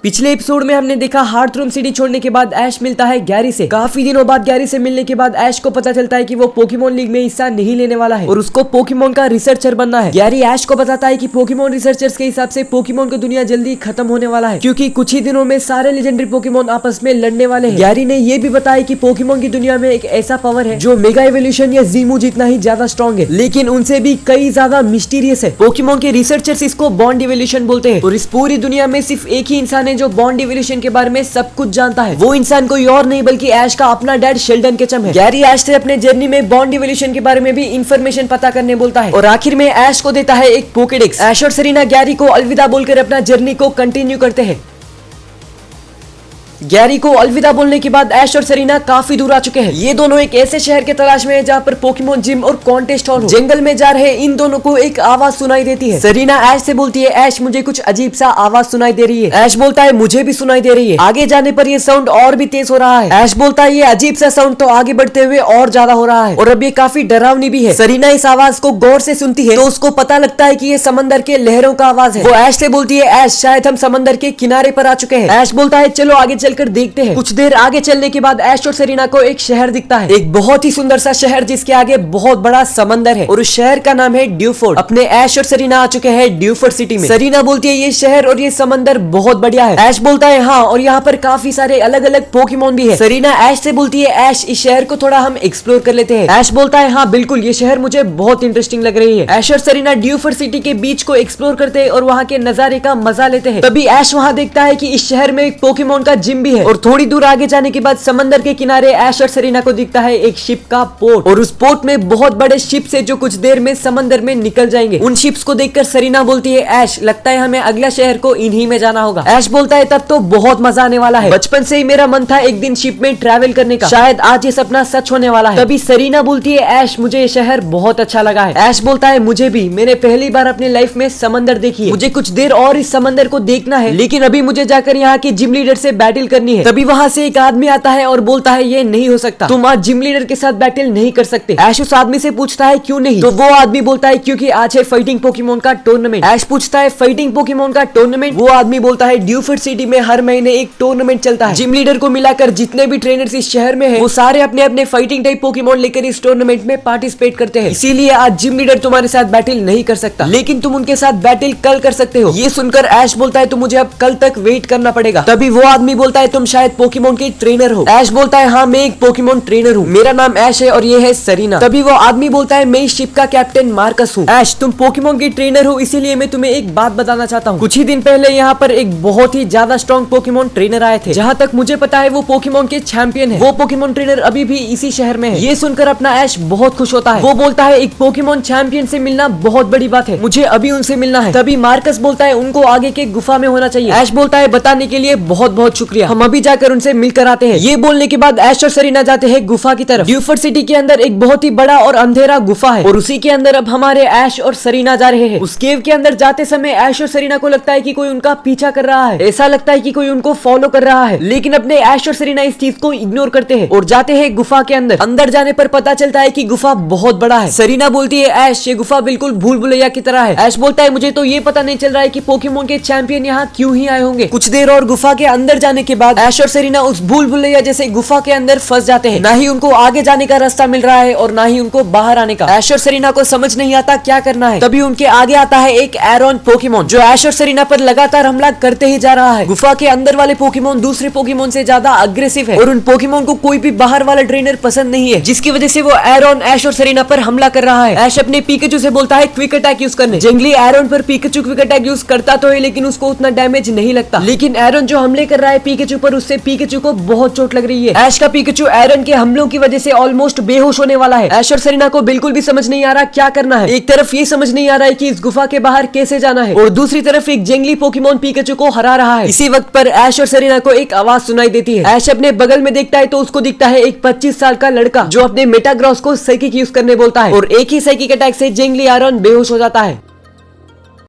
पिछले एपिसोड में हमने देखा हार्थरूम सिटी छोड़ने के बाद ऐश मिलता है गैरी से। काफी दिनों बाद गैरी से मिलने के बाद ऐश को पता चलता है कि वो पोकेमोन लीग में हिस्सा नहीं लेने वाला है और उसको पोकेमोन का रिसर्चर बनना है। गैरी ऐश को बताता है कि पोकेमोन रिसर्चर्स के हिसाब से पोकेमोन की दुनिया जल्दी खत्म होने वाला है, क्योंकि कुछ ही दिनों में सारे लेजेंडरी पोकेमोन आपस में लड़ने वाले हैं। गैरी ने ये भी बताया कि पोकेमोन की दुनिया में एक ऐसा पावर है जो मेगा एवोल्यूशन या ज़ीमू जितना ही ज्यादा स्ट्रॉन्ग है, लेकिन उनसे भी कई ज्यादा मिस्टीरियस है। पोकेमोन के रिसर्चर्स इसको बॉन्ड एवोल्यूशन बोलते हैं और इस पूरी दुनिया में सिर्फ एक ही इंसान है जो बॉन्ड एवोल्यूशन के बारे में सब कुछ जानता है। वो इंसान कोई और नहीं बल्कि ऐश का अपना डैड शेल्डन केचम है। गैरी ऐश से अपने जर्नी में बॉन्ड एवोल्यूशन के बारे में भी इंफॉर्मेशन पता करने बोलता है और आखिर में ऐश को देता है एक पोकेडेक्स। ऐश और सेरेना गैरी को अलविदा बोलकर अपना जर्नी को कंटिन्यू करते हैं। गैरी को अलविदा बोलने के बाद ऐश और सेरेना काफी दूर आ चुके हैं। ये दोनों एक ऐसे शहर के तलाश में है जहाँ पर पोकेमोन जिम और कॉन्टेस्ट हॉल हो। जंगल में जा रहे इन दोनों को एक आवाज सुनाई देती है। सेरेना ऐश से बोलती है, ऐश मुझे कुछ अजीब सा आवाज सुनाई दे रही है। ऐश बोलता है, मुझे भी सुनाई दे रही है। आगे जाने पर ये साउंड और भी तेज हो रहा है। ऐश बोलता है, ये अजीब सा साउंड तो आगे बढ़ते हुए और ज्यादा हो रहा है और अब ये काफी डरावनी भी है। सेरेना इस आवाज को गौर से सुनती है तो उसको पता लगता है कि ये समंदर के लहरों का आवाज है। वो ऐश से बोलती है, ऐश शायद हम समंदर के किनारे पर आ चुके हैं। ऐश बोलता है, चलो आगे चलकर देखते हैं। कुछ देर आगे चलने के बाद ऐश और सेरेना को एक शहर दिखता है, एक बहुत ही सुंदर सा शहर जिसके आगे बहुत बड़ा समंदर है और उस शहर का नाम है ड्यूफोर्ड। अपने ऐश और सेरेना आ चुके हैं ड्यूफोर्ड सिटी में। सेरेना बोलती है, ये शहर और ये समंदर बहुत बढ़िया है। ऐश बोलता है, हाँ, और यहाँ पर काफी सारे अलग अलग पोकेमोन भी है। सेरेना ऐश से बोलती है, ऐश इस शहर को थोड़ा हम एक्सप्लोर कर लेते हैं। ऐश बोलता है, हाँ बिल्कुल, ये शहर मुझे बहुत इंटरेस्टिंग लग रही है। ऐश और सेरेना ड्यूफोर्ड सिटी के बीच को एक्सप्लोर करते हैं और वहाँ के नजारे का मजा लेते हैं। तभी ऐश वहाँ देखता है कि इस शहर में एक पोकेमोन का जिम भी है और थोड़ी दूर आगे जाने के बाद समंदर के किनारे ऐश और सेरेना को दिखता है एक शिप का पोर्ट और उस पोर्ट में बहुत बड़े शिप्स है जो कुछ देर में समंदर में निकल जाएंगे। उन शिप्स को देखकर सेरेना बोलती है, ऐश लगता है हमें अगला शहर को इन्हीं में जाना होगा। ऐश बोलता है, तब तो बहुत मजा आने वाला है। बचपन से ही मेरा मन था एक दिन शिप में ट्रैवल करने का, शायद आज ये सपना सच होने वाला है। तभी सेरेना बोलती है, ऐश मुझे ये शहर बहुत अच्छा लगा है। ऐश बोलता है, मुझे भी, मैंने पहली बार अपनी लाइफ में समंदर देखी है। मुझे कुछ देर और इस समंदर को देखना है, लेकिन अभी मुझे जाकर यहाँ के जिम लीडर से बैटल करनी है। तभी वहाँ से एक आदमी आता है और बोलता है, ये नहीं हो सकता, तुम आज जिम लीडर के साथ बैटल नहीं कर सकते। ऐश उस आदमी से पूछता है, क्यों नहीं? तो वो आदमी बोलता है, क्योंकि आज है फाइटिंग पोकेमोन का टूर्नामेंट। ऐश पूछता है, फाइटिंग पोकेमोन का टूर्नामेंट? वो आदमी बोलता है, ड्यूफोर्ड सिटी में हर महीने एक टूर्नामेंट चलता है। जिम लीडर को मिलाकर जितने भी ट्रेनर्स इस शहर में है वो सारे अपने अपने फाइटिंग टाइप पोकेमोन लेकर इस टूर्नामेंट में पार्टिसिपेट करते हैं। इसीलिए आज जिम लीडर तुम्हारे साथ बैटल नहीं कर सकता, लेकिन तुम उनके साथ बैटल कल कर सकते हो। ये सुनकर ऐश बोलता है, तो मुझे अब कल तक वेट करना पड़ेगा। तभी वो आदमी बोलता है, तुम शायद पोकेमोन के ट्रेनर हो। ऐश बोलता है, हाँ, मैं एक पोकेमोन ट्रेनर हूँ, मेरा नाम ऐश है और ये है सेरेना। तभी वो आदमी बोलता है, मैं इस शिप का कैप्टन मार्कस हूँ। ऐश, तुम पोकेमोन की ट्रेनर हो, इसीलिए मैं तुम्हें एक बात बताना चाहता हूँ। कुछ ही दिन पहले यहाँ पर एक बहुत ही ज्यादा स्ट्रॉन्ग पोकेमोन ट्रेनर आए थे। जहाँ तक मुझे पता है वो पोकेमोन के चैंपियन है। वो पोकेमोन ट्रेनर अभी भी इसी शहर में है। ये सुनकर अपना ऐश बहुत खुश होता है। वो बोलता है, एक पोकेमोन चैंपियन से मिलना बहुत बड़ी बात है, मुझे अभी उनसे मिलना है। तभी मार्कस बोलता है, उनको आगे के गुफा में होना चाहिए। ऐश बोलता है, बताने के लिए बहुत बहुत शुक्रिया, हम अभी जाकर उनसे मिलकर आते हैं। ये बोलने के बाद ऐश और सेरेना जाते हैं गुफा की तरफ। ड्यूफोर्ड सिटी के अंदर एक बहुत ही बड़ा और अंधेरा गुफा है और उसी के अंदर अब हमारे ऐश और सेरेना जा रहे हैं। उस केव के अंदर जाते समय ऐश और सेरेना को लगता है कि कोई उनका पीछा कर रहा है। ऐसा लगता है कि कोई उनको फॉलो कर रहा है, लेकिन अपने ऐश और सेरेना इस चीज को इग्नोर करते हैं और जाते हैं गुफा के अंदर। अंदर जाने पर पता चलता है कि गुफा बहुत बड़ा है। सेरेना बोलती है, ऐश ये गुफा बिल्कुल भूल भुलैया की तरह है। ऐश बोलता है, मुझे तो ये पता नहीं चल रहा है कि पोकेमोन के चैंपियन यहाँ क्यों ही आए होंगे। कुछ देर और गुफा के अंदर जाने के बाद ऐश और सेरेना उस भूल भुलैया जैसे गुफा के अंदर फंस जाते हैं। ना ही उनको आगे जाने का रास्ता मिल रहा है और ना ही उनको बाहर आने का। ऐश और सेरेना को समझ नहीं आता क्या करना है। तभी उनके आगे आता है एक एरॉन पोकेमोन जो ऐश और सेरेना पर लगातार हमला करते ही जा रहा है। गुफा के अंदर वाले पोकेमोन दूसरे पोकेमोन से ज्यादा अग्रेसिव है और उन पोकेमोन को कोई भी बाहर वाला ट्रेनर पसंद नहीं है, जिसकी वजह से वो एरॉन ऐश और सेरेना पर हमला कर रहा है। ऐश अपने पिकाचू से बोलता है क्विक अटैक यूज करने। जंगली एरॉन पर पिकाचू क्विक अटैक यूज करता तो है, लेकिन उसको उतना डैमेज नहीं लगता। लेकिन एरॉन जो हमले कर रहा है पिकाचू पर, उससे पिकाचू को बहुत चोट लग रही है। ऐश का पिकाचू एरॉन के हमलों की वजह से ऑलमोस्ट बेहोश होने वाला है। ऐश और सेरेना को बिल्कुल भी समझ नहीं आ रहा क्या करना है। एक तरफ ये समझ नहीं आ रहा है कि इस गुफा के बाहर कैसे जाना है और दूसरी तरफ एक जंगली पोकेमोन पिकाचू को हरा रहा है। इसी वक्त पर ऐश और सेरेना को एक आवाज सुनाई देती है। ऐश अपने बगल में देखता है तो उसको दिखता है एक 25 साल का लड़का जो अपने मेटाग्रॉस को साइकिक यूज करने बोलता है और एक ही साइकिक अटैक से जंगली एरॉन बेहोश हो जाता है।